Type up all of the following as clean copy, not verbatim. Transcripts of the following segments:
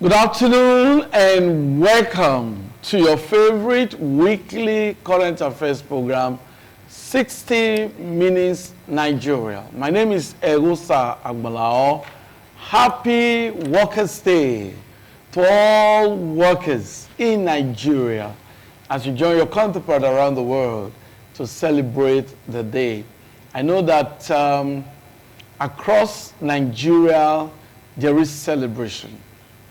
Good afternoon and welcome to your favorite weekly current affairs program, 60 Minutes Nigeria. My name is Erusa Agbalao. Happy Workers' Day to all workers in Nigeria as you join your counterpart around the world to celebrate the day. I know that across Nigeria there is celebration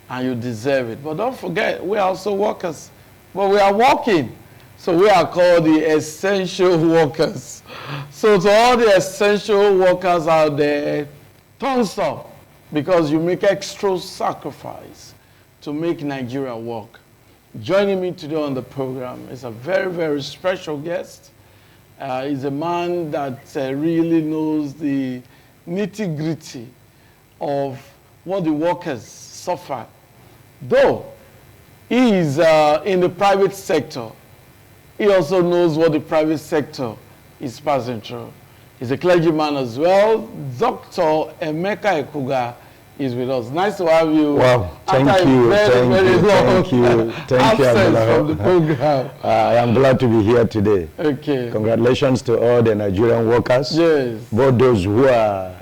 and you deserve it. But don't forget, we are also workers, but we are working. So we are called the essential workers. So to all the essential workers out there, thumbs up, because you make extra sacrifice to make Nigeria work. Joining me today on the program is a very, very special guest. He's a man that really knows the nitty-gritty of what the workers suffer. Though he is in the private sector, he also knows what the private sector is passing through. He's a clergyman as well. Dr. Emeka Ekuga is with us. Nice to have you. Wow, thank you, thank you, from the program. I am glad to be here today. Okay. Congratulations to all the Nigerian workers. Yes. Both those who are,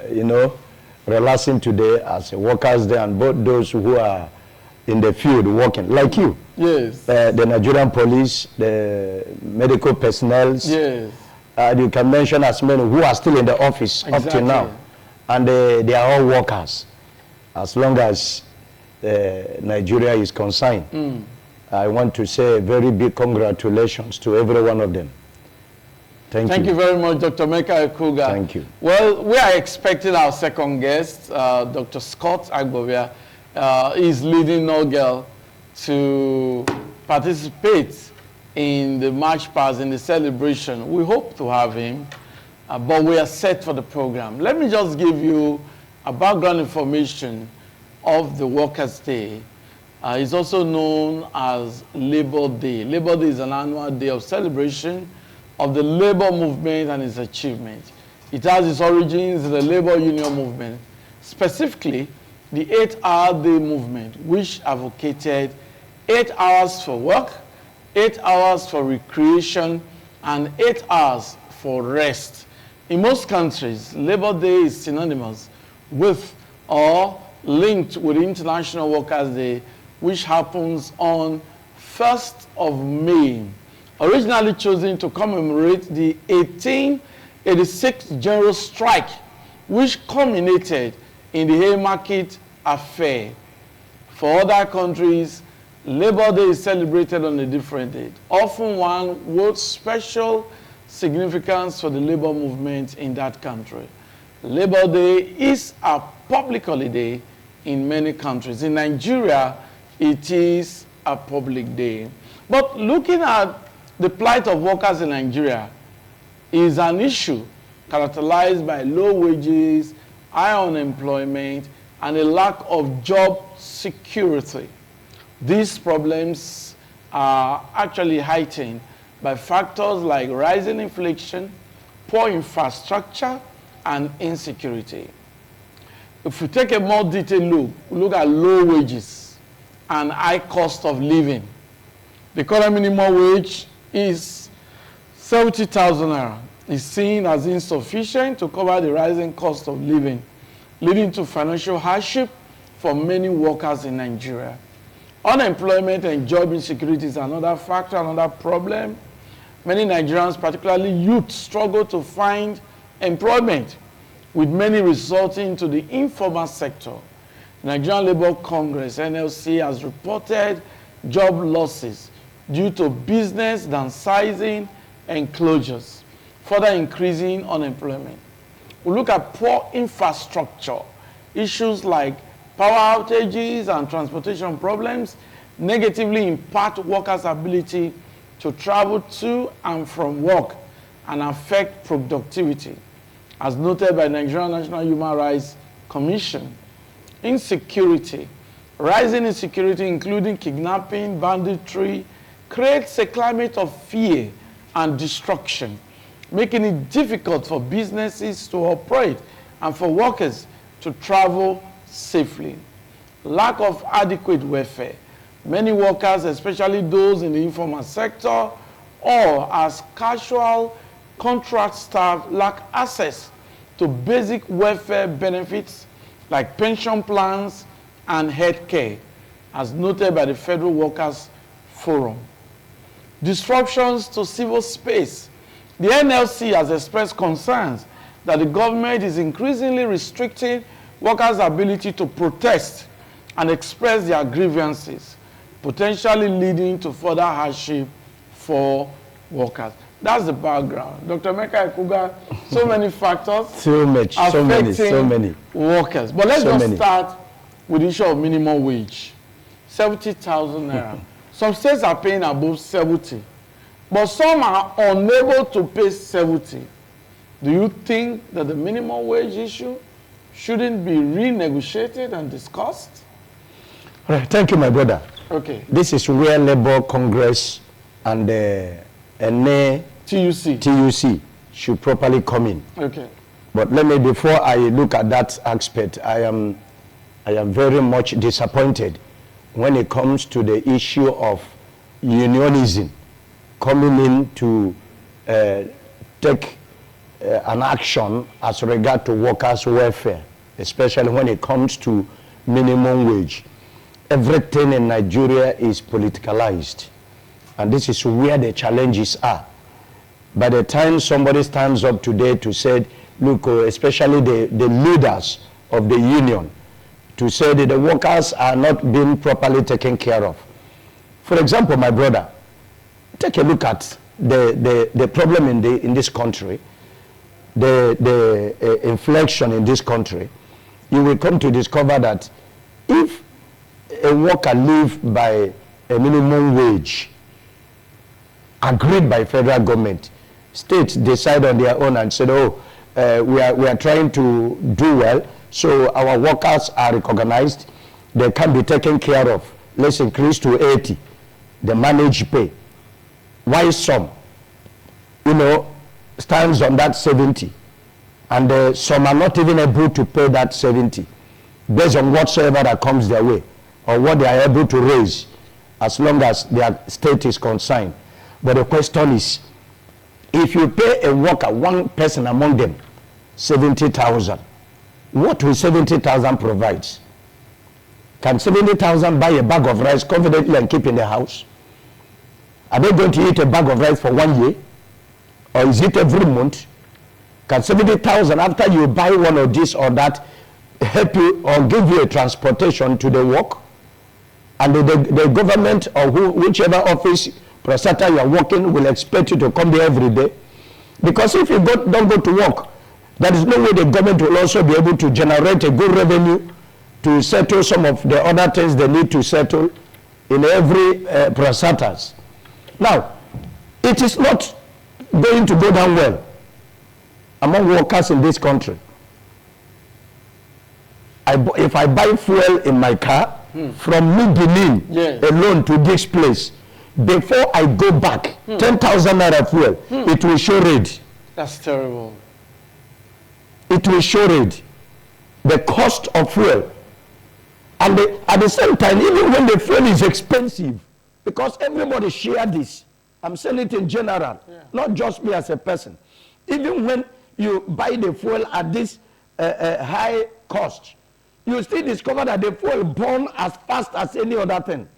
relaxing today as workers there, and both those who are in the field working, like you. Yes. The Nigerian police, the medical personnel. Yes. You can mention as many who are still in the office up to now. And they are all workers. As long as Nigeria is concerned, I want to say a very big congratulations to every one of them. Thank you very much, Dr. Emeka Ekuga. Thank you. Well, we are expecting our second guest, Dr. Scott Agbovia. Is leading NOGEL to participate in the march past, in the celebration. We hope to have him, but we are set for the program. Let me just give you a background information of the Workers' Day. It's also known as Labor Day. Labor Day is an annual day of celebration of the labor movement and its achievement. It has its origins in the labor union movement, specifically the 8-hour day movement, which advocated 8 hours for work, 8 hours for recreation, and 8 hours for rest. In most countries, Labor Day is synonymous with or linked with International Workers' Day, which happens on 1st of May. Originally chosen to commemorate the 1886 general strike, which culminated in the Haymarket affair. For other countries, Labor Day is celebrated on a different date, often one with special significance for the labor movement in that country. Labor Day is a public holiday in many countries. In Nigeria, it is a public day. But looking at the plight of workers in Nigeria is an issue characterized by low wages, high unemployment, and a lack of job security. These problems are actually heightened by factors like rising inflation, poor infrastructure, and insecurity. If we take a more detailed look at low wages and high cost of living. The current minimum wage is 70,000 naira. Is seen as insufficient to cover the rising cost of living, leading to financial hardship for many workers in Nigeria. Unemployment and job insecurity is another factor, another problem. Many Nigerians, particularly youth, struggle to find employment, with many resorting to the informal sector. The Nigerian Labour Congress, NLC, has reported job losses due to business downsizing and closures, further increasing unemployment. We look at poor infrastructure. Issues like power outages and transportation problems negatively impact workers' ability to travel to and from work and affect productivity, as noted by Nigerian National Human Rights Commission. Insecurity. Rising insecurity, including kidnapping, banditry, creates a climate of fear and destruction, making it difficult for businesses to operate and for workers to travel safely. lack of adequate welfare. Many workers, especially those in the informal sector or as casual contract staff, lack access to basic welfare benefits like pension plans and health care, as noted by the Federal Workers Forum. Disruptions to civil space. The NLC has expressed concerns that the government is increasingly restricting workers' ability to protest and express their grievances, potentially leading to further hardship for workers. That's the background. Dr. Emeka Ekuga, so many factors so many workers. But let's just start with the issue of minimum wage. 70,000 naira. Some states are paying above 70, but some are unable to pay 70. Do you think that the minimum wage issue shouldn't be renegotiated and discussed? All right, thank you, my brother. Okay. This is where Labour Congress and TUC should properly come in. Okay. But let me, before I look at that aspect, I am very much disappointed when it comes to the issue of unionism coming in to take an action as regard to workers' welfare, especially when it comes to minimum wage. Everything in Nigeria is politicalized, and this is where the challenges are. By the time somebody stands up today to say, look, especially the leaders of the union, to say that the workers are not being properly taken care of. For example, my brother, take a look at the problem in this country, the inflation in this country. You will come to discover that if a worker lives by a minimum wage agreed by federal government, states decide on their own and said, oh, we are trying to do well, so our workers are recognized, they can be taken care of. Let's increase to 80, the managed pay. Why some, stands on that 70, and some are not even able to pay that 70, based on whatsoever that comes their way, or what they are able to raise, as long as their state is concerned. But the question is, if you pay a worker, one person among them, 70,000, what will 70,000 provide? Can 70,000 buy a bag of rice confidently and keep in the house? Are they going to eat a bag of rice for 1 year? Or is it every month? Can 70,000, after you buy one of this or that, help you or give you a transportation to the work? And the government or whichever office prestata you are working will expect you to come there every day? Because if you don't go to work, there is no way the government will also be able to generate a good revenue to settle some of the other things they need to settle in every prestatas. Now, it is not going to go down well among workers in this country. If I buy fuel in my car from New Benin alone to this place, before I go back, 10,000 naira fuel, it will show red. That's terrible. It will show red. The cost of fuel. And at the same time, even when the fuel is expensive, because everybody share this, I'm saying it in general, not just me as a person. Even when you buy the fuel at this high cost, you still discover that the fuel burn as fast as any other thing.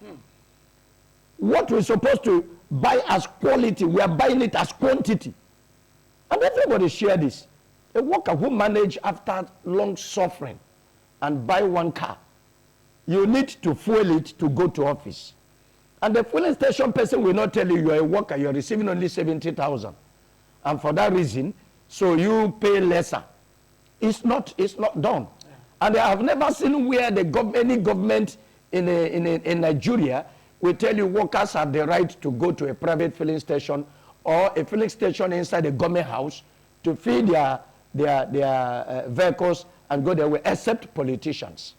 What we're supposed to buy as quality, we are buying it as quantity. And everybody share this. A worker who manage after long suffering and buy one car, you need to fuel it to go to office. And the fueling station person will not tell you you are a worker, you are receiving only 70,000. And for that reason, so you pay lesser. It's not done. Yeah. And I have never seen where any government in Nigeria will tell you workers have the right to go to a private filling station or a filling station inside a government house to feed their vehicles and go their way, except politicians.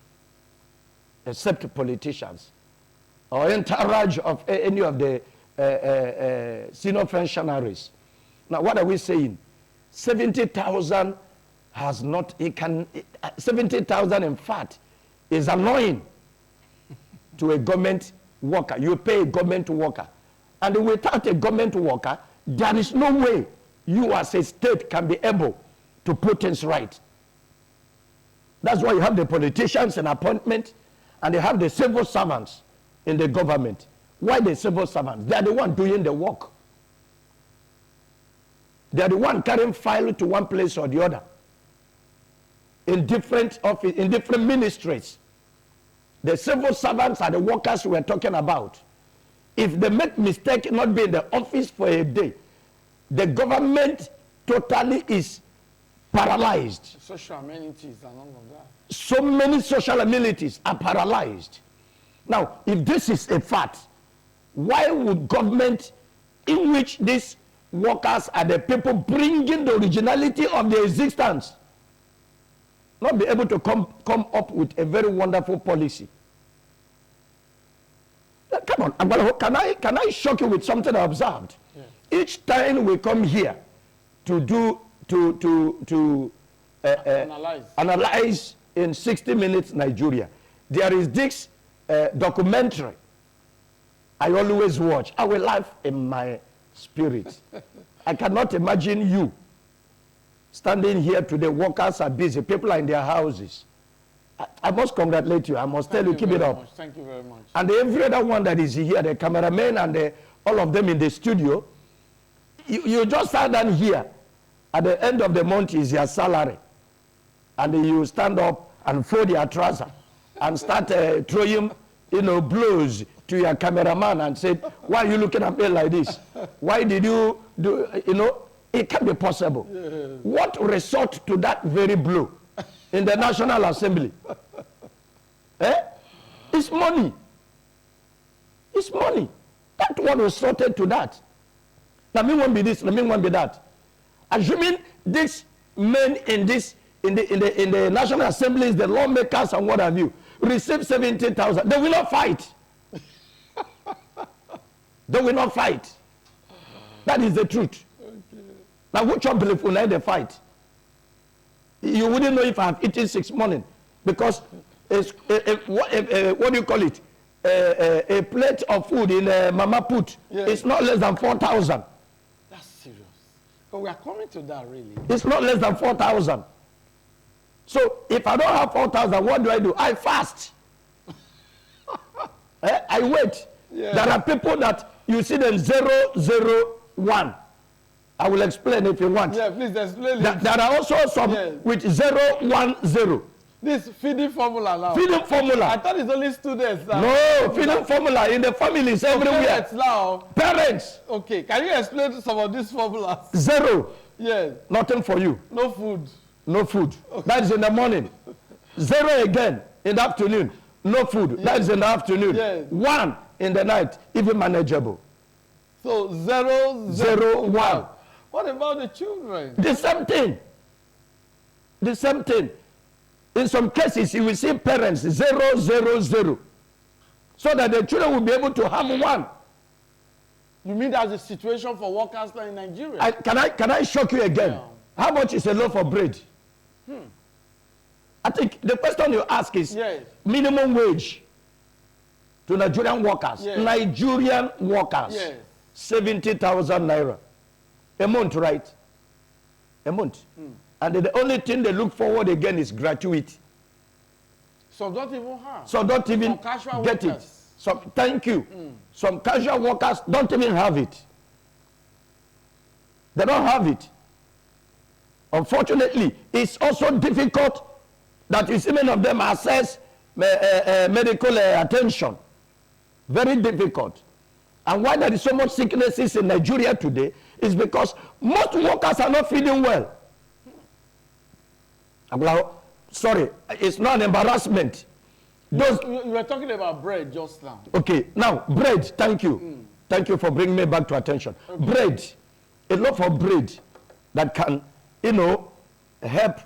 Except politicians. Or entourage of any of the senior functionaries. Now, what are we saying? 70,000 has not, 70,000 in fact is annoying to a government worker. You pay a government worker. And without a government worker, there is no way you as a state can be able to put things right. That's why you have the politicians in appointment, and they have the civil servants in the government. Why the civil servants? They are the one doing the work. They are the one carrying file to one place or the other. In different office, in different ministries. The civil servants are the workers we are talking about. If they make mistake not be in the office for a day, the government totally is paralyzed. Social amenities and all of that. So many social amenities are paralyzed. Now, if this is a fact, why would government in which these workers are the people bringing the originality of their existence not be able to come up with a very wonderful policy? Come on, can I shock you with something I observed? Yes. Each time we come here to do analyze in 60 minutes Nigeria, there is this documentary I always watch. I will laugh in my spirit. I cannot imagine you standing here today. Workers are busy. People are in their houses. I must congratulate you. I must tell you, keep it up. Thank you very much. And every other one that is here, the cameraman and all of them in the studio, you just sat down here. At the end of the month is your salary. And you stand up and fold your trouser and start throwing, blows to your cameraman and say, why are you looking at me like this? Why did you do, it can't be possible. Yes. What resort to that very blow in the National Assembly? It's money. It's money. That one resorted to that. Now, me won't be this, me won't be that. Assuming these men in the National Assemblies, the lawmakers and what have you, receive 70,000, they will not fight. They will not fight. That is the truth. Okay. Now, which one believe will they fight? You wouldn't know if I have eaten 6 morning, because it's, what do you call it? A plate of food in Mama Put. Yes. It's not less than 4,000. That's serious. But we are coming to that, really. It's not less than 4,000. So if I don't have 4,000, what do? I fast. I wait. Yeah. There are people that you see them 001. I will explain if you want. Yeah, please explain. There are also some with 010. This feeding formula now. Feeding formula. I thought it's only students now. No, feeding formula in the families everywhere. Parents now. Parents. Okay, can you explain some of these formulas? 0. Yes. Nothing for you. No food. No food. Okay. That is in the morning. 0 again in the afternoon. No food. Yes. That is in the afternoon. Yes. 1 in the night, even manageable. So 001. What about the children? The same thing. The same thing. In some cases, you will see parents 000, so that the children will be able to have 1. You mean that's the situation for workers now in Nigeria? Can I shock you again? Yeah. How much is a loaf of bread? I think the question you ask is minimum wage to Nigerian workers. Yes. Nigerian workers, 70,000 naira a month, right? A month. And the only thing they look forward again is gratuity. So don't even have. So don't even get it. So thank you. Some casual workers don't even have it. They don't have it. Unfortunately, it's also difficult that you see many of them access medical attention. Very difficult. And why there is so much sicknesses in Nigeria today is because most workers are not feeling well. Sorry, it's not an embarrassment. You were talking about bread just now. Okay, now bread, thank you. Thank you for bringing me back to attention. Okay. Bread, a loaf of bread that can, help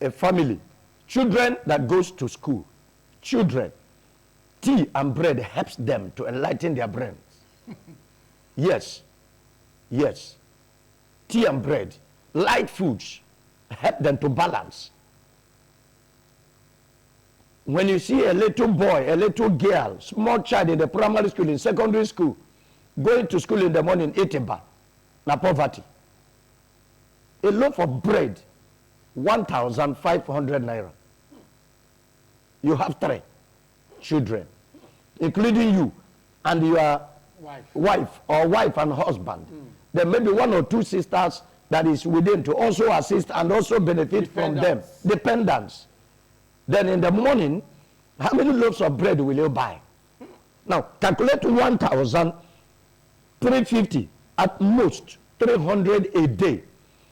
a family. Children that goes to school, children, tea and bread helps them to enlighten their brains. Yes. Tea and bread, light foods, help them to balance. When you see a little boy, a little girl, small child in the primary school, in secondary school, going to school in the morning, eating bar, na poverty. A loaf of bread, 1,500 naira. You have 3 children, including you and your wife and husband. There may be 1 or 2 sisters that is within to also assist and also benefit from them. Dependents. Then in the morning, how many loaves of bread will you buy? Now, calculate 1,350, at most 300 a day.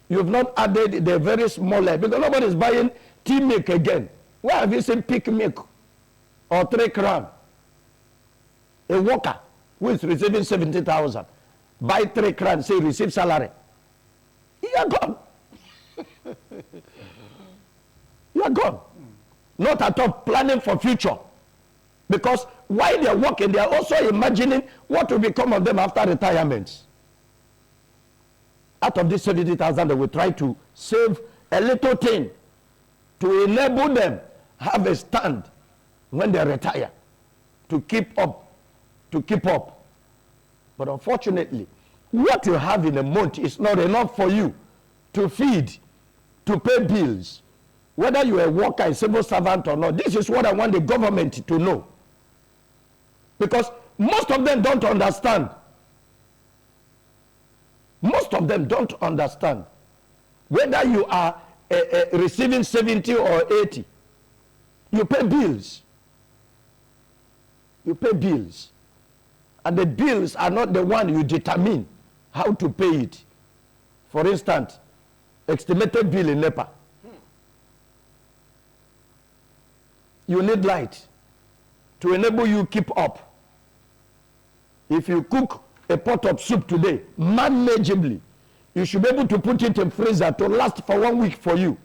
You've not added the very small, because nobody is buying tea milk again. Where have you seen peak milk or 3 crown? A worker who is receiving 70,000, buy 3 crown, say receive salary. You are gone. You are gone. Not at all planning for future. Because while they are working, they are also imagining what will become of them after retirement. Out of this 70,000, they will try to save a little thing to enable them have a stand when they retire, to keep up. But unfortunately, what you have in a month is not enough for you to feed, to pay bills, whether you are a worker, a civil servant or not. This is what I want the government to know. Because most of them don't understand. Most of them don't understand. Whether you are receiving 70 or 80, you pay bills. You pay bills. And the bills are not the one you determine how to pay it. For instance, estimated bill in NEPA. You need light to enable you keep up. If you cook a pot of soup today, manageably, you should be able to put it in freezer to last for 1 week for you.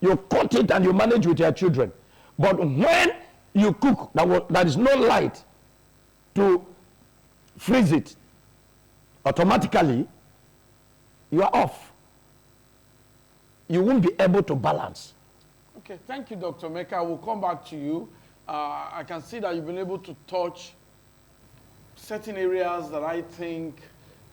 You cut it and you manage with your children. But when you cook, there is no light to freeze it, automatically, you are off. You won't be able to balance. Okay, thank you, Dr. Emeka. We'll come back to you. I can see that you've been able to touch certain areas that I think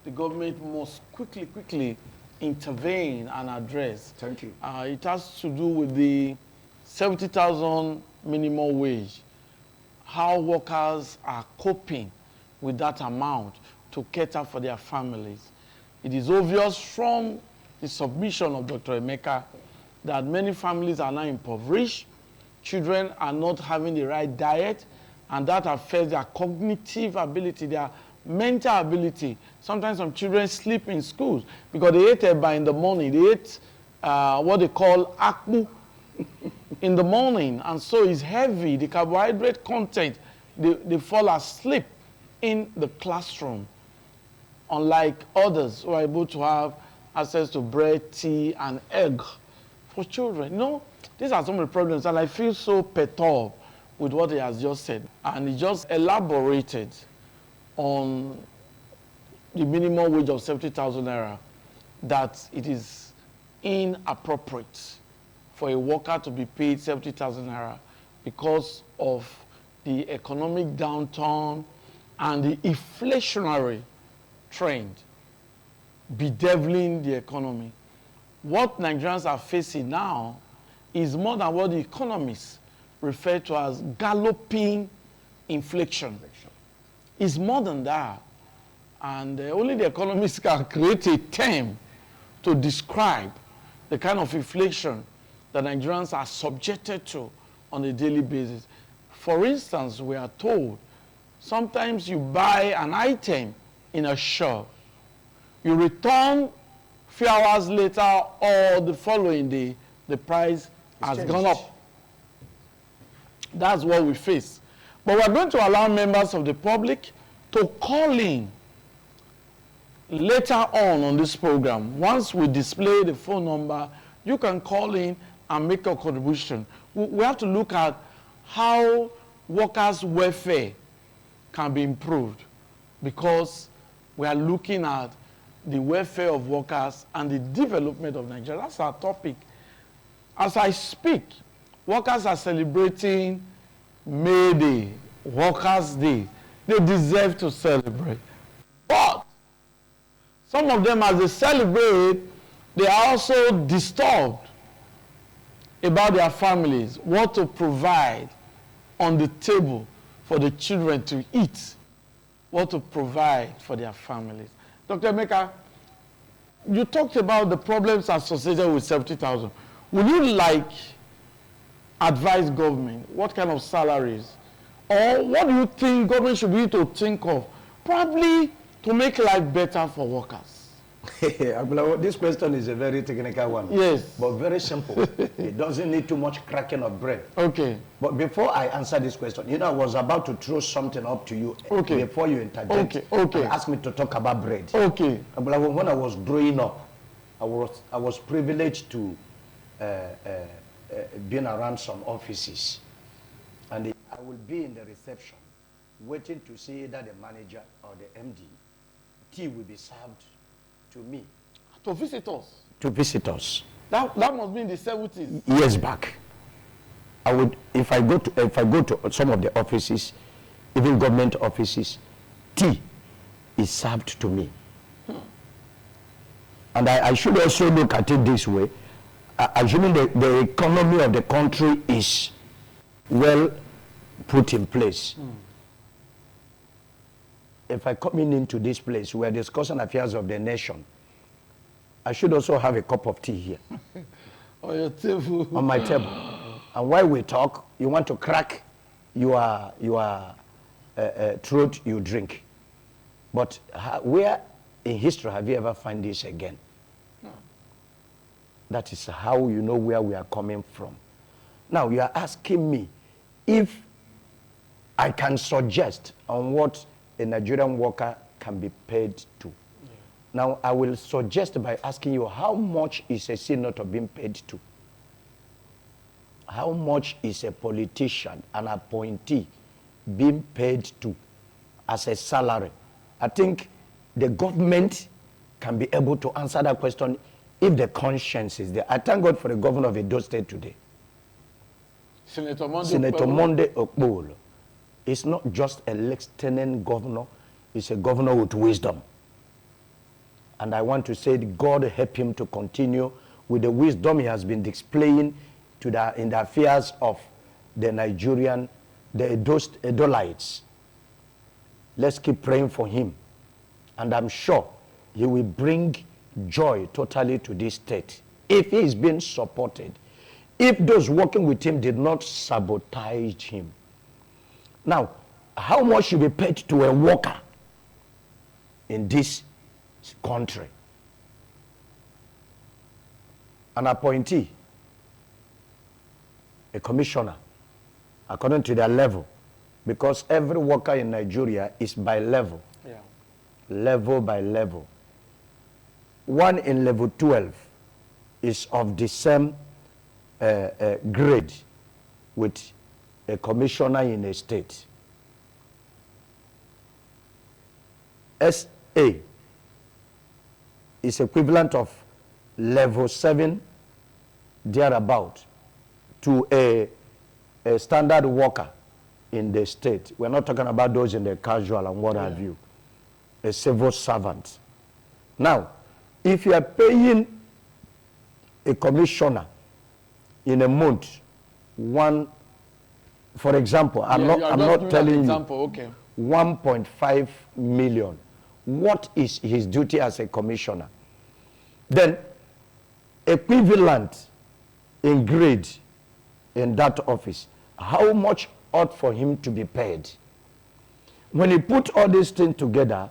the government must quickly intervene and address. Thank you. It has to do with the 70,000 minimum wage, how workers are coping with that amount to cater for their families. It is obvious from the submission of Dr. Emeka that many families are now impoverished, children are not having the right diet, and that affects their cognitive ability, their mental ability. Sometimes some children sleep in schools because they ate eba in the morning. They ate what they call akpu in the morning, and so it's heavy. The carbohydrate content, they fall asleep in the classroom, unlike others who are able to have access to bread, tea, and egg for children. You know, these are some of the problems, and I feel so perturbed with what he has just said. And he just elaborated on the minimum wage of 70,000 naira, that it is inappropriate for a worker to be paid 70,000 naira because of the economic downturn and the inflationary trend bedeviling the economy. What Nigerians are facing now is more than what the economists refer to as galloping inflation. It's more than that. And only the economists can create a term to describe the kind of inflation that Nigerians are subjected to on a daily basis. For instance, we are told sometimes you buy an item in a shop, you return few hours later or the following day, the price has gone up. That's what we face. But we're going to allow members of the public to call in later on this program. Once we display the phone number, you can call in and make a contribution. We have to look at how workers' welfare can be improved, because we are looking at the welfare of workers and the development of Nigeria. That's our topic. As I speak, Workers are celebrating May Day, Workers' Day. They deserve to celebrate. But some of them, as they celebrate, they are also disturbed about their families, what to provide on the table for the children to eat, what to provide for their families. Dr. Emeka, you talked about the problems associated with 70,000. Would you like advise government what kind of salaries, or what do you think government should be to think of, probably to make life better for workers? This question is a very technical one. Yes. But very simple. It doesn't need too much cracking of bread. Okay. But before I answer this question, you know, I was about to throw something up to you before you interject and ask me to talk about bread. Okay. When I was growing up, I was privileged to being around some offices. And I will be in the reception, waiting to see either the manager or the MD. Tea will be served to me. To visitors? To visitors. That must be in the 70s. Years back. I would, if I go to some of the offices, even government offices, tea is served to me. And I should also look at it this way. Assuming the economy of the country is well put in place. If I come into this place, we're discussing affairs of the nation, I should also have a cup of tea here. On your table. On my table. And while we talk, you want to crack your throat, you drink. But where in history have you ever found this again? No. That is how you know where we are coming from. Now, you are asking me if I can suggest on what a Nigerian worker can be paid to. Yeah. Now, I will suggest by asking you, how much is a senator being paid to? How much is a politician, an appointee, being paid to as a salary? I think the government can be able to answer that question if the conscience is there. I thank God for the governor of Edo State today. Senator Monday Okpolo. It's not just a lieutenant governor, it's a governor with wisdom. And I want to say God help him to continue with the wisdom he has been displaying in the affairs of the Nigerian, the Edolites. Let's keep praying for him. And I'm sure he will bring joy totally to this state if he is being supported, if those working with him did not sabotage him. Now, how much should be paid to a worker in this country? An appointee, a commissioner, according to their level, because every worker in Nigeria is by level. Yeah. Level by level. One in level 12 is of the same grade with a commissioner in a state. SA is equivalent of level 7 thereabout to a standard worker in the state. We're not talking about those in the casual and what have you. A civil servant. Now, if you are paying a commissioner in a month, for example, I'm not telling you, okay. 1.5 million. What is his duty as a commissioner? Then, equivalent in grade in that office, how much ought for him to be paid? When you put all these things together,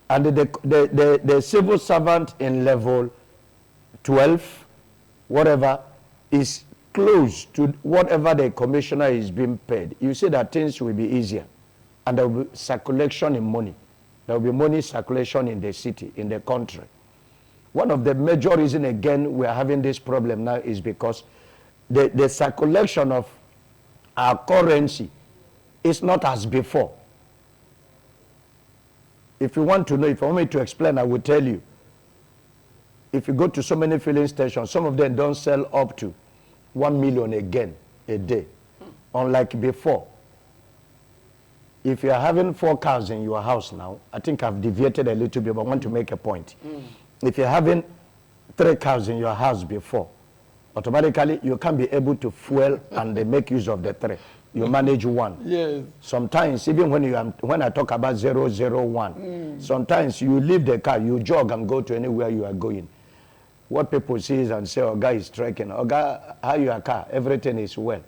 and the civil servant in level 12, whatever, is close to whatever the commissioner is being paid, you see that things will be easier. And there will be circulation in money. There will be money circulation in the city, in the country. One of the major reasons, again, we are having this problem now is because the circulation of our currency is not as before. If you want to know, if you want me to explain, I will tell you. If you go to so many filling stations, some of them don't sell up to 1 million again. a day. Unlike before. If you are having 4 cars in your house now, I think I've deviated a little bit, but I want to make a point. If you're having 3 cars in your house before, automatically you can't be able to fuel and they make use of the 3. You manage 1. Yes. Sometimes, even when I talk about 001, sometimes you leave the car, you jog and go to anywhere you are going. What people see is and say, oh, guy is trekking. Oh, guy, how your car? Everything is well.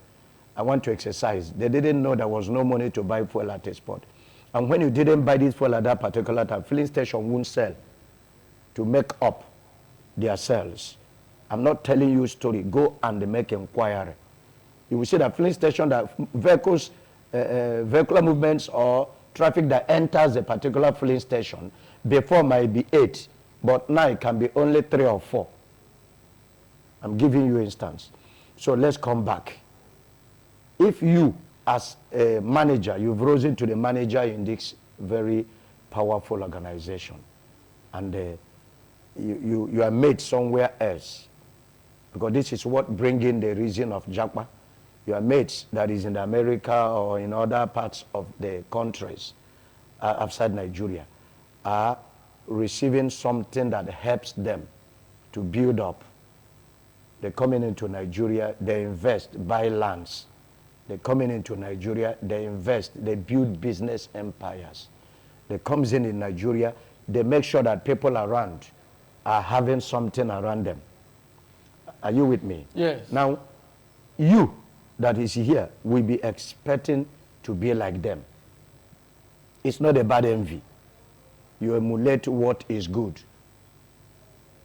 I want to exercise. They didn't know there was no money to buy fuel at a spot. And when you didn't buy this fuel at that particular time, filling station won't sell to make up their sales. I'm not telling you a story. Go and make inquiry. You will see that filling station, that vehicles, vehicular movements or traffic that enters a particular filling station before might be 8, but now it can be only 3 or 4. I'm giving you instance. So let's come back. If you, as a manager, you've risen to the manager in this very powerful organization, and you are made somewhere else, because this is what brings in the region of Japa. Your mates that is in America or in other parts of the countries outside Nigeria are receiving something that helps them to build up. They're coming into Nigeria, they invest, buy lands. They're coming into Nigeria, they invest, they build business empires. They comes in Nigeria, they make sure that people around are having something around them. Are you with me? Yes. Now, you that is here will be expecting to be like them. It's not a bad envy. You emulate what is good.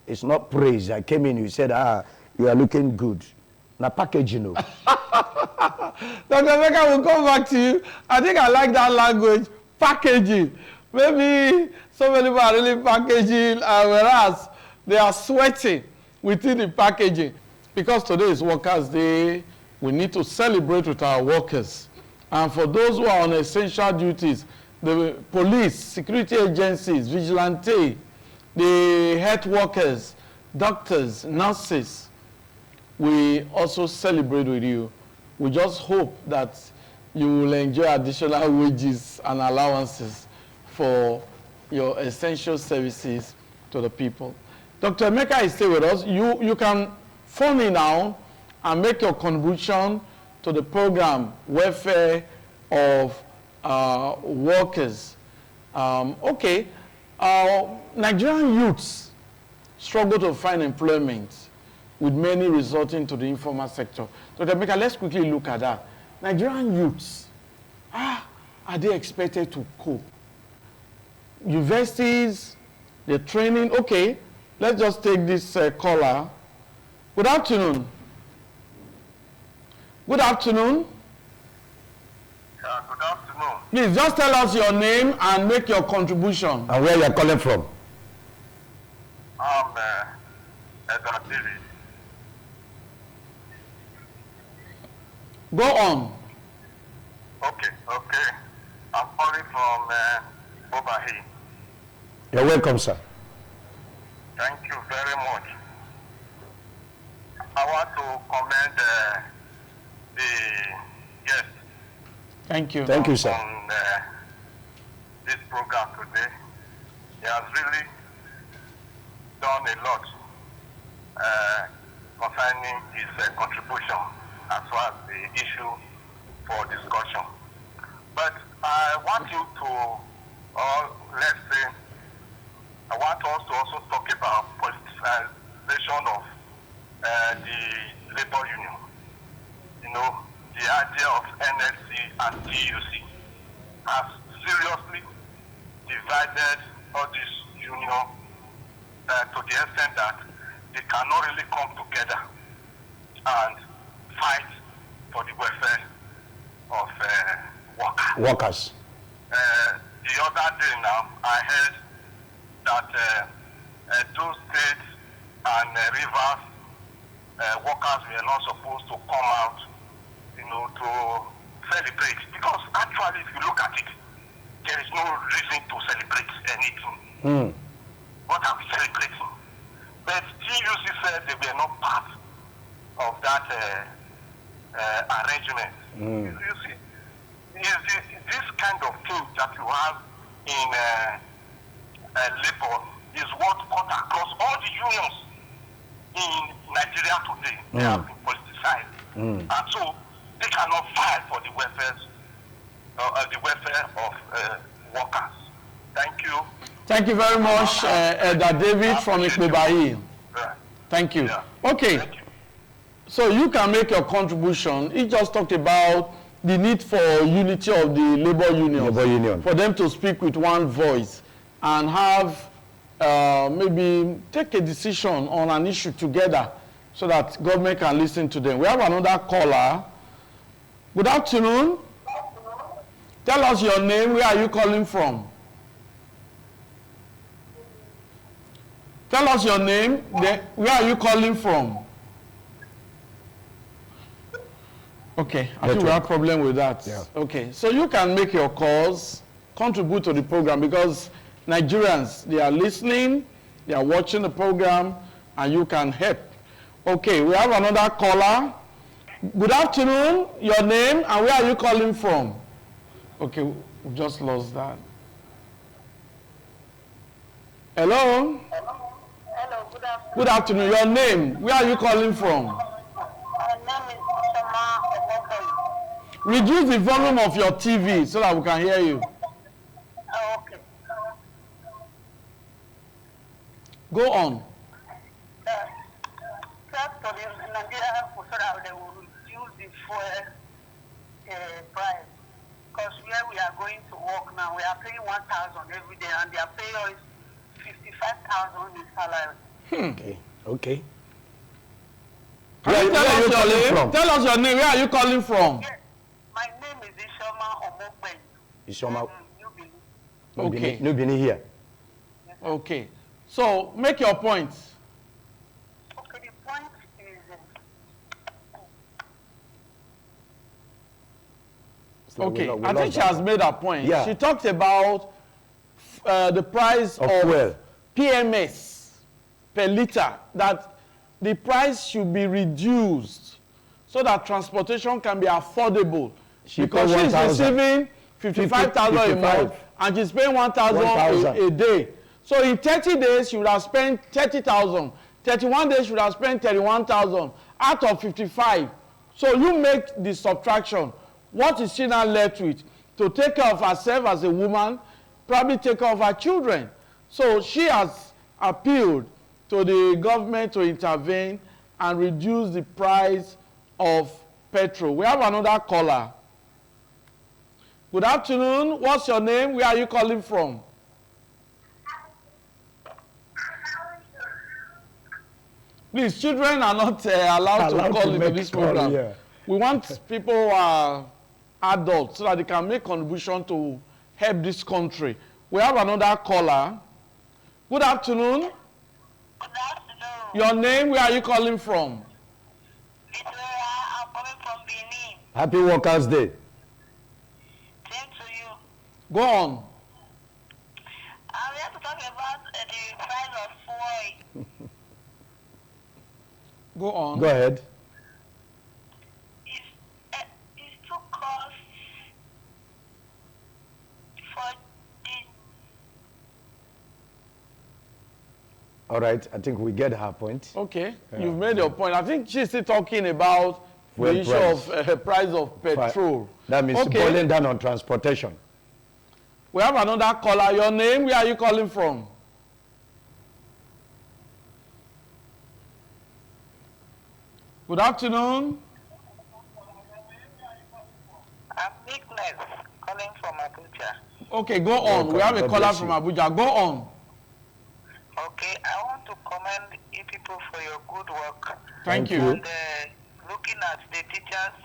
It's not praise. I came in, you said, you are looking good. Now package, you know. Dr. Emeka, we'll come back to you. I think I like that language, packaging. Maybe so many people are really packaging, whereas they are sweating within the packaging. Because today is Workers' Day, we need to celebrate with our workers. And for those who are on essential duties, the police, security agencies, vigilante, the health workers, doctors, nurses, we also celebrate with you. We just hope that you will enjoy additional wages and allowances for your essential services to the people. Dr. Emeka is still with us. You can phone in now and make your contribution to the program welfare of workers. Nigerian youths struggle to find employment, with many resorting to the informal sector. Dr. Emeka, let's quickly look at that. Nigerian youths, are they expected to cope? Universities, the training, okay, let's just take this caller. Good afternoon. Good afternoon. Good afternoon. Please just tell us your name and make your contribution. And where you are calling from? I'm Edward David. Go on. Okay. I'm calling from Obahi. You're welcome, sir. Thank you very much. I want to commend the guest Thank you. Thank you, sir. on this program today. He has really done a lot concerning his contribution as far as the issue for discussion. But I want you to, I want us to also talk about politicization of the labor union. You know, the idea of NLC and TUC has seriously divided all this union to the extent that they cannot really come together and fight for the welfare of Workers. The other day now, I heard that those states and rivers workers were not supposed to come out, you know, to celebrate. Because actually, if you look at it, there is no reason to celebrate anything. What are we celebrating? But TUC said they were not part of that arrangements. You see, this kind of thing that you have in labor is what cut across all the unions in Nigeria today. They have been politicized, and so they cannot fight for the welfare of workers. Thank you. Thank you very much, Elder David from Ikpobayi. Right. Thank you. Yeah. Okay. Thank you. So you can make your contribution. He just talked about the need for unity of the labor union. For them to speak with one voice and have maybe take a decision on an issue together so that government can listen to them. We have another caller. Good afternoon. Tell us your name. Where are you calling from? Tell us your name. Where are you calling from? Okay, I think we have a problem with that. Yeah. Okay, so you can make your calls, contribute to the program, because Nigerians, they are listening, they are watching the program, and you can help. Okay, we have another caller. Good afternoon, your name, and where are you calling from? Okay, we just lost that. Hello? Hello, good afternoon. Good afternoon, your name, where are you calling from? My name is Shama Omoboyi. Reduce the volume of your TV so that we can hear you. Oh, okay. Go on. First of all, Nigeria so that they will reduce the fuel price. Because where we are going to work now, we are paying 1,000 every day, and they are paying us 55,000 in salary. Okay. Can you tell us your name? From? Tell us your name. Where are you calling from? Yes, my name is Ishoma Omoboyi. Ishoma. Okay. Nobody here. Okay. So make your point. Okay, the point is, Okay. I think she has made her point. Yeah. She talked about the price of fuel. PMS per liter, that the price should be reduced so that transportation can be affordable. Because paid she's 1,000. receiving 55,000 a month and she's paying 1,000 a day. So in 30 days, she would have spent 30,000. 31 days, she would have spent 31,000 out of 55. So you make the subtraction. What is she now left with? To take care of herself as a woman, probably take care of her children. So she has appealed to the government to intervene and reduce the price of petrol. We have another caller. Good afternoon. What's your name? Where are you calling from? Please, children are not allowed to call into this program. Yeah. We want people who are adults so that they can make contribution to help this country. We have another caller. Good afternoon. good afternoon. Your name, where are you calling from? Victoria, I'm coming from Benin. Happy Workers' Day. Same to you. Go on. I'm here to talk about the price of fuel. Go on. Go ahead. It's too cost for the. All right. I think we get her point. Okay, Yeah. you've made your point. I think she's still talking about Fuel the issue price. of price of petrol. That means Okay. boiling down on transportation. We have another caller. Your name, where are you calling from? Good afternoon. I'm Nickness, calling from Abuja. Okay, go on. Welcome. We have a God caller bless from you. Abuja. Go on. Okay, I want to commend you people for your good work. Thank Thank you. you. And looking at the teachers,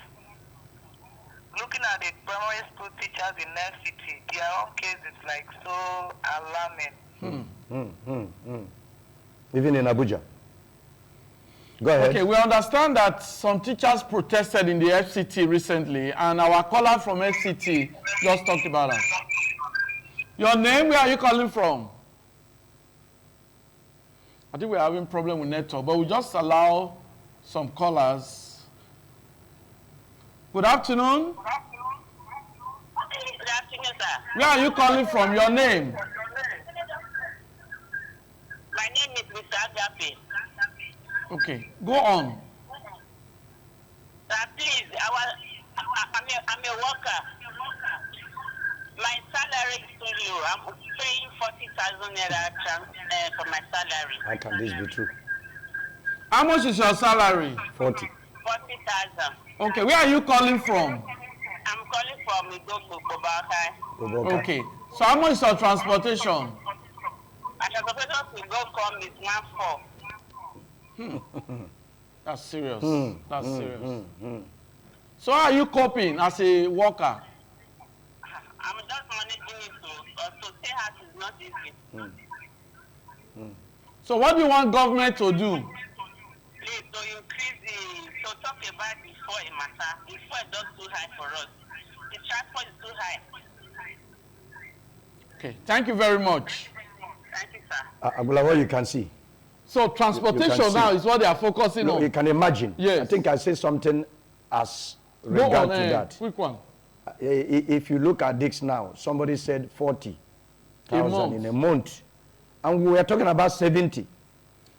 looking at the primary school teachers in FCT, their own case is like so alarming. Even in Abuja. Go ahead. Okay, we understand that some teachers protested in the FCT recently, and our caller from FCT just talked about that. Your name, where are you calling from? I think we're having problem with network, but we just allow some callers. Good afternoon. Good afternoon, sir. Where are you calling from? Your name? My name is Mr. Agape. Okay, go on. Sir, please, I'm a worker. My salary is too low. I'm paying 40,000 naira for my salary. How can this be true? How much is your salary? 40. 40,000. Okay, where are you calling from? I'm calling from Idogo, Kobakai. Oboka. Okay, so how much is your transportation? And the professor to go come is 1.4. That's serious. That's serious. So how are you coping as a worker? I'm just managing it to stay out is not easy. So what do you want government to do? Please, to increase to talk about the fuel matter. The fuel is just too high for us. The transport is too high. Okay, thank you very much. Thank you, sir. Agula, what you can see. So transportation see. now is what they are focusing No, on. you can imagine. Yes. I think I say something as Go regard on, to that. quick one. If you look at this now, somebody said 40,000 in a month. And we are talking about 70.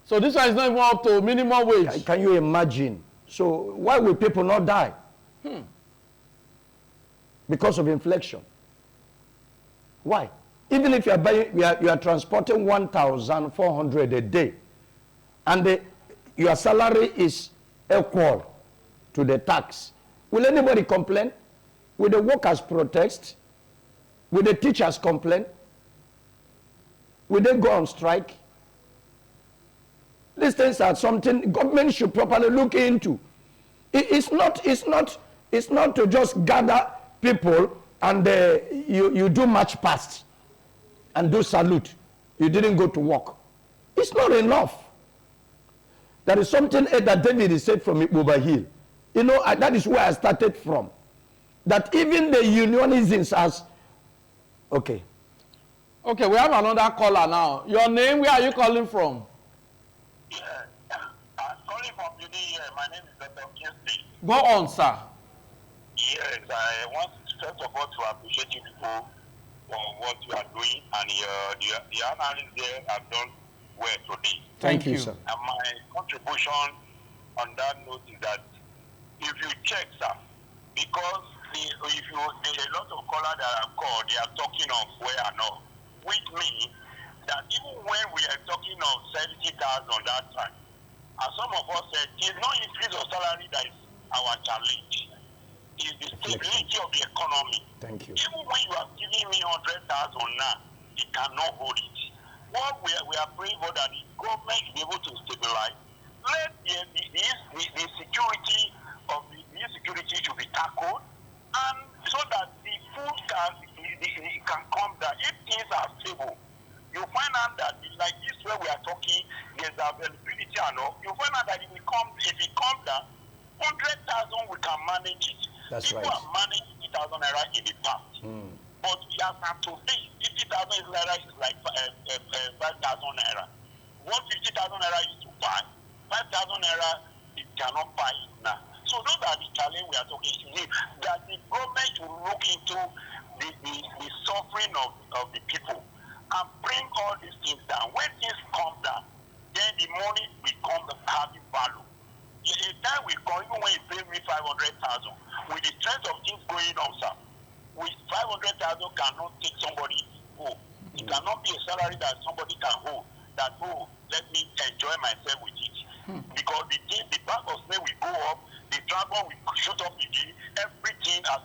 So this one is not even up to minimum wage. Can you imagine? So why will people not die? Because of inflation. Why? Even if you are buying, you are transporting 1,400 a day, and your salary is equal to the tax, will anybody complain? Will the workers protest? Will the teachers complain? Will they go on strike? These things are something government should properly look into. It's not to just gather people and you do march past and do salute. You didn't go to work. It's not enough. There is something that David said from Ibuba Hill. You know, that is where I started from. That even the unionisms as, okay. Okay, we have another caller now. Your name, where are you calling from? Yeah, I'm calling from Uni here. My name is Dr. Kinsey. Go on, sir. Yes, I want first of all to appreciate you people for what you are doing, and the analysts there have done well today. Thank you, sir. And my contribution on that note is that if you check, sir, because there's a lot of callers that are called, they are talking of where and all, which means that even when we are talking of 70,000 that time, and some of us said, it's not increase of salary that is our challenge. It's the stability of the economy. Thank you. Even when you are giving me 100,000 now, it cannot hold it. What we are praying for that the government is able to stabilize. Let the security of the insecurity should be tackled, and so that the food can come down. If things are stable, you find out that like this where we are talking, there's availability and all. You find out that if it comes down, 100,000 we can manage it. That's People right. have managed 50,000 naira in the past. But as of today, 50,000 naira is like 5,000 naira. What 50,000 naira used to buy, 5,000 naira it cannot buy it now. So those are the challenge we are talking about. That the government will look into the suffering of the people and bring all these things down. When things come down, then the money becomes having value. A time will come, even when you pay me 500,000, with the strength of things going on, sir, with 500,000 cannot take somebody home. It cannot be a salary that somebody can hold. That, oh, let me enjoy myself with it. Because the bag of snake will go up, the dragon will shoot up again, everything has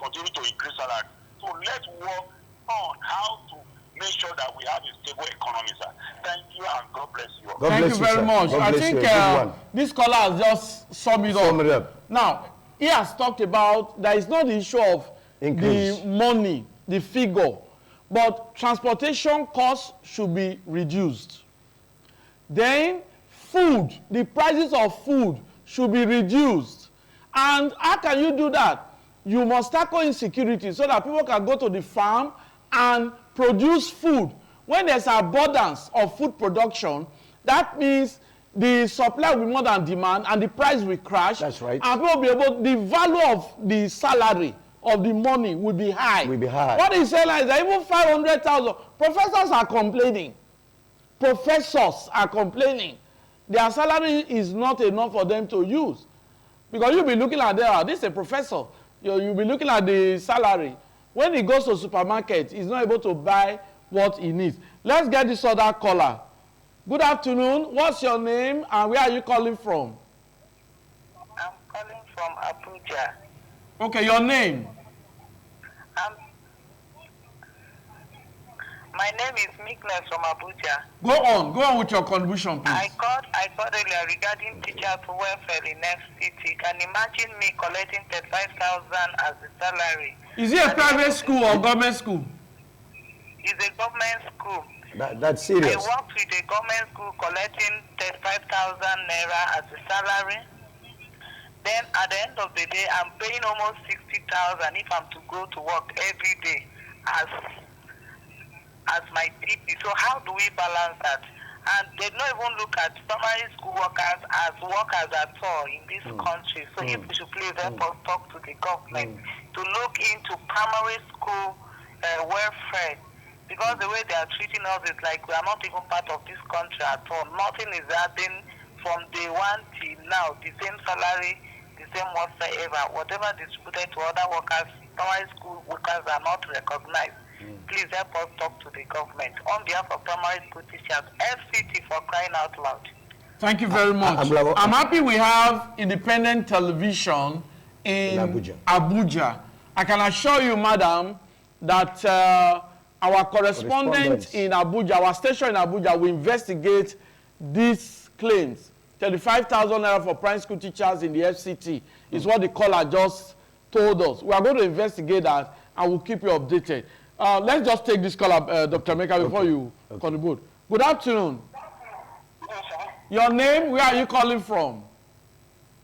continued to increase salary. So let's work on how to make sure that we have a stable economy, sir. Thank you and God bless you all. God Thank bless you very sir. much. God I bless think you. A good one. this caller has just summed it Sum it up. up. Now, he has talked about there is not the issue of Increase. the money, the figure, but transportation costs should be reduced. Then food, the prices of food should be reduced. And how can you do that? You must tackle insecurity so that people can go to the farm and produce food. When there's abundance of food production, that means the supply will be more than demand and the price will crash. That's right. And people will be able, the value of the salary of the money will be high. Will be high. What is saying is that even 500,000, professors are complaining. Professors are complaining. Their salary is not enough for them to use. Because you'll be looking at there, this is a professor. You'll be looking at the salary. When he goes to supermarket, he's not able to buy what he needs. Let's get this other caller. Good afternoon. What's your name and where are you calling from? I'm calling from Abuja. Okay, your name. My name is Meekness from Abuja. Go on with your contribution, please. I called earlier regarding teachers' welfare in FCT. Can you imagine me collecting 35,000 as the salary? Is it a private school or government school? It's a government school. That's serious. I worked with a government school collecting 35,000 naira as a salary. Then at the end of the day, I'm paying almost 60,000 if I'm to go to work every day as my TP. So how do we balance that? And they don't even look at primary school workers as workers at all in this country. So if we should please help us talk to the government to look into primary school welfare, because the way they are treating us is like we are not even part of this country at all. Nothing is happening from day one till now. The same salary, the same whatsoever. Whatever distributed to other workers, primary school workers are not recognized. Please help us talk to the government on behalf of primary school teachers, FCT, for crying out loud. Thank you very much. I'm happy we have independent television in Abuja. I can assure you, madam, that our correspondent in Abuja, our station in Abuja, will investigate these claims. 35,000 naira for primary school teachers in the FCT is what the caller just told us. We are going to investigate that and we'll keep you updated. Let's just take this caller, Dr. Meka, before you contribute. Good afternoon. Yes, sir. Your name, where are you calling from?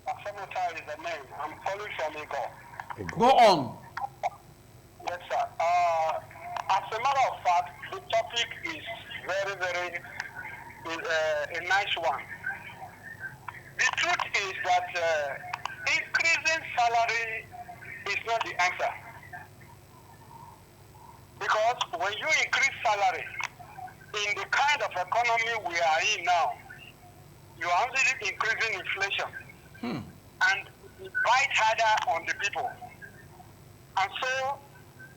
Is the name. I'm calling from Ego. Go on. Yes, sir. As a matter of fact, the topic is very, very a nice one. The truth is that increasing salary is not the answer. Because when you increase salary in the kind of economy we are in now, you are only increasing inflation and bite harder on the people. And so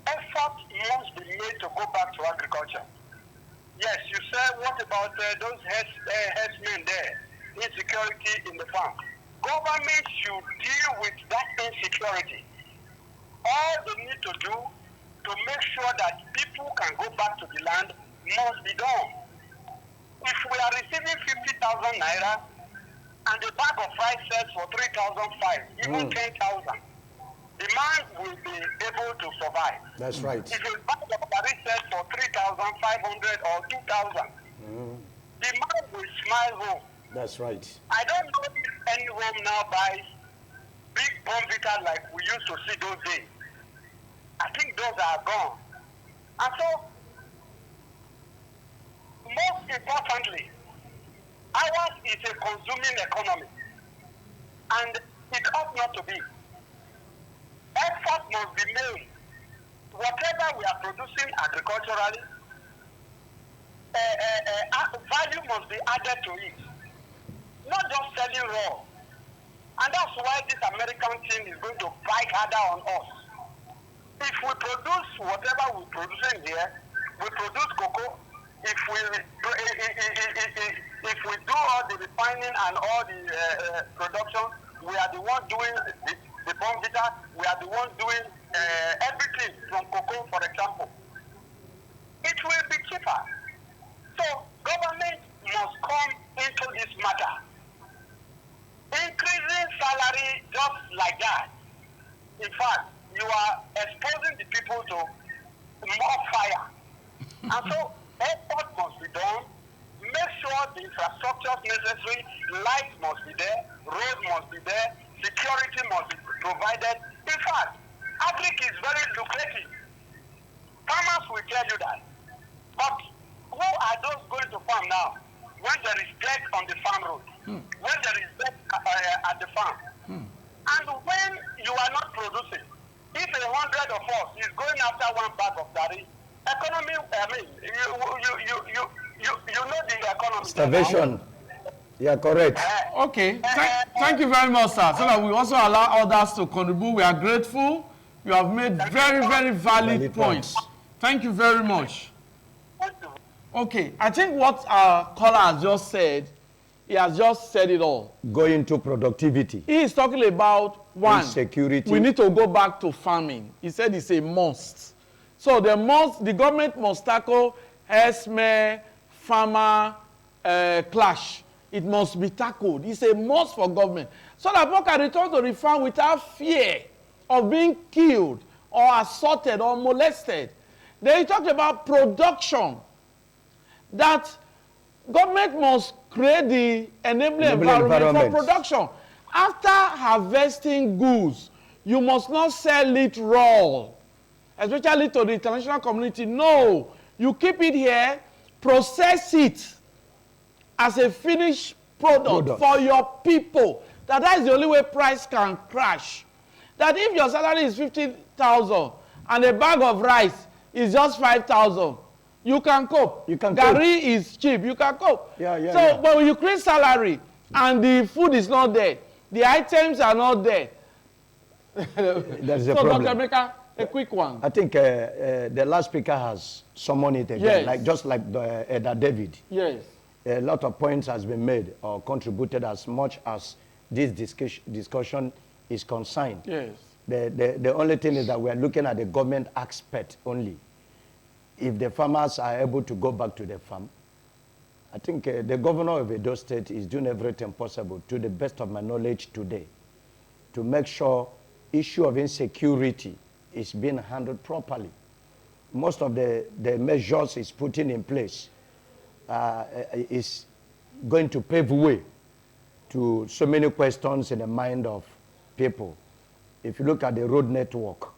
effort must be made to go back to agriculture. Yes, you said, what about those herdsmen there? Insecurity in the farm. Government should deal with that insecurity. All they need to do to make sure that people can go back to the land must be done. If we are receiving 50,000 naira and the bag of rice sells for 3,500, even 10,000, the man will be able to survive. That's right. If a bag of rice sells for 3,500 or 2,000, the man will smile home. That's right. I don't know if any home now buys big Bournvita like we used to see those days. I think those are gone. And so, most importantly, ours is a consuming economy. And it ought not to be. Effort must be made. Whatever we are producing agriculturally, value must be added to it. Not just selling raw. And that's why this American thing is going to bite harder on us. If we produce whatever we're producing here, we produce cocoa. If we do all the refining and all the production, we are the one doing the Bournvita. We are the one doing everything from cocoa, for example. It will be cheaper. So government must come into this matter. Increasing salary just like that. In fact, you are exposing the people to more fire. And so effort must be done. Make sure the infrastructure is necessary. Light must be there. Road must be there. Security must be provided. In fact, agric is very lucrative. Farmers will tell you that. But who are those going to farm now? when there is debt on the farm road, when there is debt at the farm, and when you are not producing, if 100 of us is going after one bag of garri, economy, I mean, you know the economy. Starvation. Yeah, correct. Okay, thank you very much, sir. So that we also allow others to contribute. We are grateful. You have made very, very valid points. Thank you very much. Okay, I think what our caller has just said, he has just said it all. Going to productivity. He is talking about, one, insecurity. We need to go back to farming. He said it's a must. So the government must tackle herdsmen, farmer clash. It must be tackled. It's a must for government. So that people can return to the farm without fear of being killed or assaulted or molested. Then he talked about production. That government must create the enabling environment for production. After harvesting goods, you must not sell it raw, especially to the international community. No, you keep it here, process it as a finished product for your people. That is the only way price can crash. That if your salary is 50,000 and a bag of rice is just 5,000, you can cope. You can Garri is cheap. You can cope. But when you create salary and the food is not there, the items are not there. That's a so, problem. Dr. Emeka, a quick one. I think the last speaker has summoned it again, Yes. just like Elder David. Yes. A lot of points has been made or contributed as much as this discussion is concerned. Yes. The only thing is that we are looking at the government aspect only. If the farmers are able to go back to the farm, I think the governor of Edo State is doing everything possible, to the best of my knowledge today, to make sure issue of insecurity is being handled properly. Most of the measures he's putting in place is going to pave way to so many questions in the mind of people. If you look at the road network,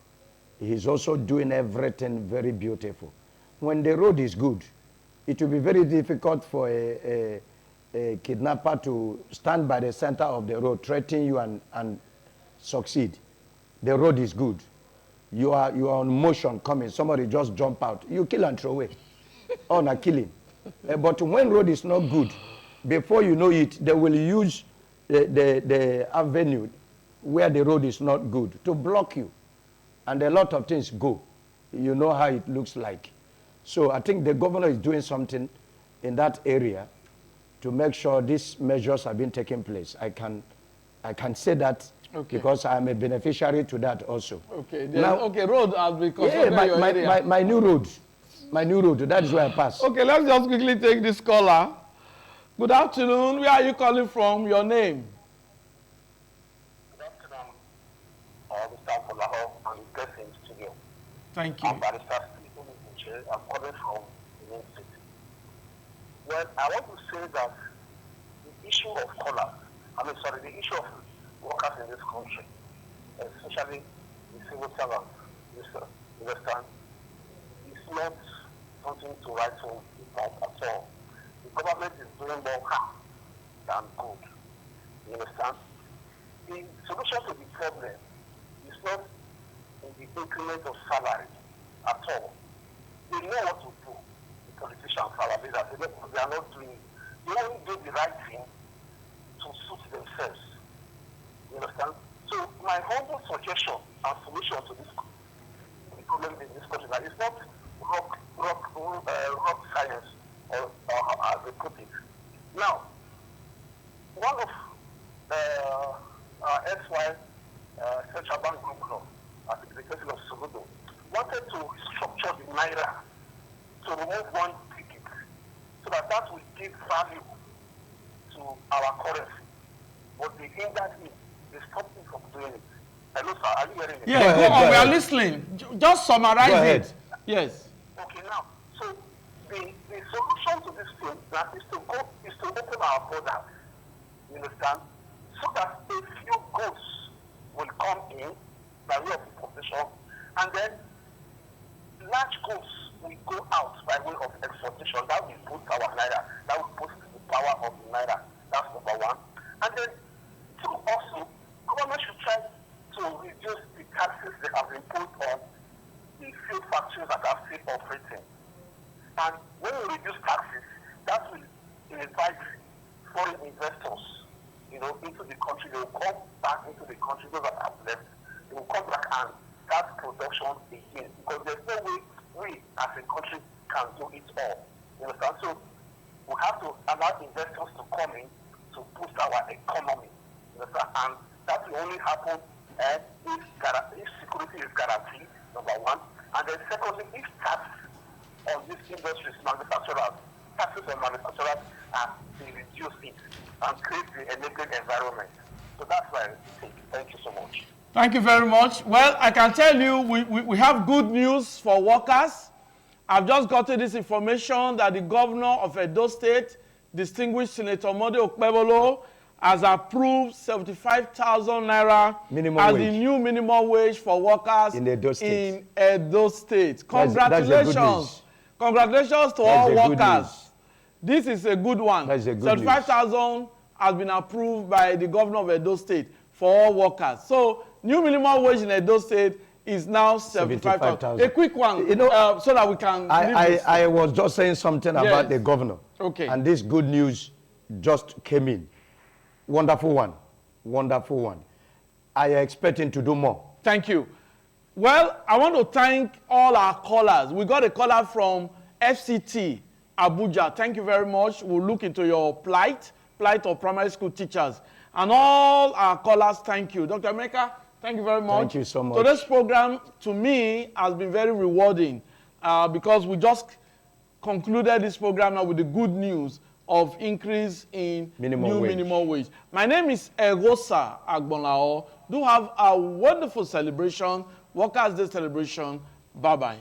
he's also doing everything very beautiful. When the road is good, it will be very difficult for a kidnapper to stand by the center of the road, threaten you and succeed. The road is good. You are on motion coming. Somebody just jump out. You kill and throw away. Oh, not killing. But when road is not good, before you know it, they will use the avenue where the road is not good to block you. And a lot of things go. You know how it looks like. So I think the governor is doing something in that area to make sure these measures are being taken place. I can say that because I'm a beneficiary to that also. Okay. Now, Road has been constructed. my new road. My new road. That is where I pass. Okay, let's just quickly take this caller. Good afternoon. Where are you calling from? Your name? Good afternoon. Mr. Folaho and the guest in the studio. Thank you. I'm Barrister Stephen Uche. I'm calling from the main city. Well, I want to say that the issue of the issue of workers in this country, especially the civil servants, you understand, is not something to write home about at all. The government is doing more harm than good. You understand? The solution to the problem is not in the increment of salary at all. They know what to do. The politicians are leaders. They are not doing it. They only do the right thing to suit themselves. You understand? So my humble suggestion and solution to this problem in this country is not rock science or as they put it. Now, one of our SY Central Bank Governor at the executive of Soludo wanted to structure the Naira to remove one ticket so that will give value to our currency. But they hindered him. They stopped him from doing it. Hello, sir. Are you hearing me? Yeah, go on. We are listening. Just summarize it. Yes. Okay, now, so the solution to this thing is to open our borders. You understand? So that a few goods will come in by way of importation, and then large goods will go out by way of exportation. That will boost our naira. That will boost the And when we reduce taxes, that will invite foreign investors, into the country. They will come back into the country, those that have left. They will come back and start production again. Because there's no way we as a country can do it all. You understand? So we have to allow investors to come in to boost our economy. You understand? And that will only happen if security is guaranteed, number one. And then secondly, if tax on these industries, manufacturers, taxes on manufacturers are being reduced it and create the enabling environment. So that's why I think. Thank you so much. Thank you very much. Well, I can tell you we have good news for workers. I've just gotten this information that the governor of Edo State, distinguished Senator Mode Okpebolo, has approved 75,000 naira as the new minimum wage for workers in Edo State. Congratulations. Congratulations to all workers. This is a good one. 75,000 has been approved by the governor of Edo State for all workers. So, new minimum wage in Edo State is now 75,000. A quick one, so that we can. I was just saying something about the governor. Okay. And this good news just came in. Wonderful one. Wonderful one. I expect him to do more. Thank you. Well, I want to thank all our callers. We got a caller from FCT, Abuja. Thank you very much. We'll look into your plight of primary school teachers. And all our callers, thank you. Dr. Emeka, thank you very much. Thank you so much. Today's program, to me, has been very rewarding because we just concluded this program now with the good news of increase in minimum wage. My name is Egosa Agbonlao. Do have a wonderful celebration, Workers' Day celebration. Bye-bye.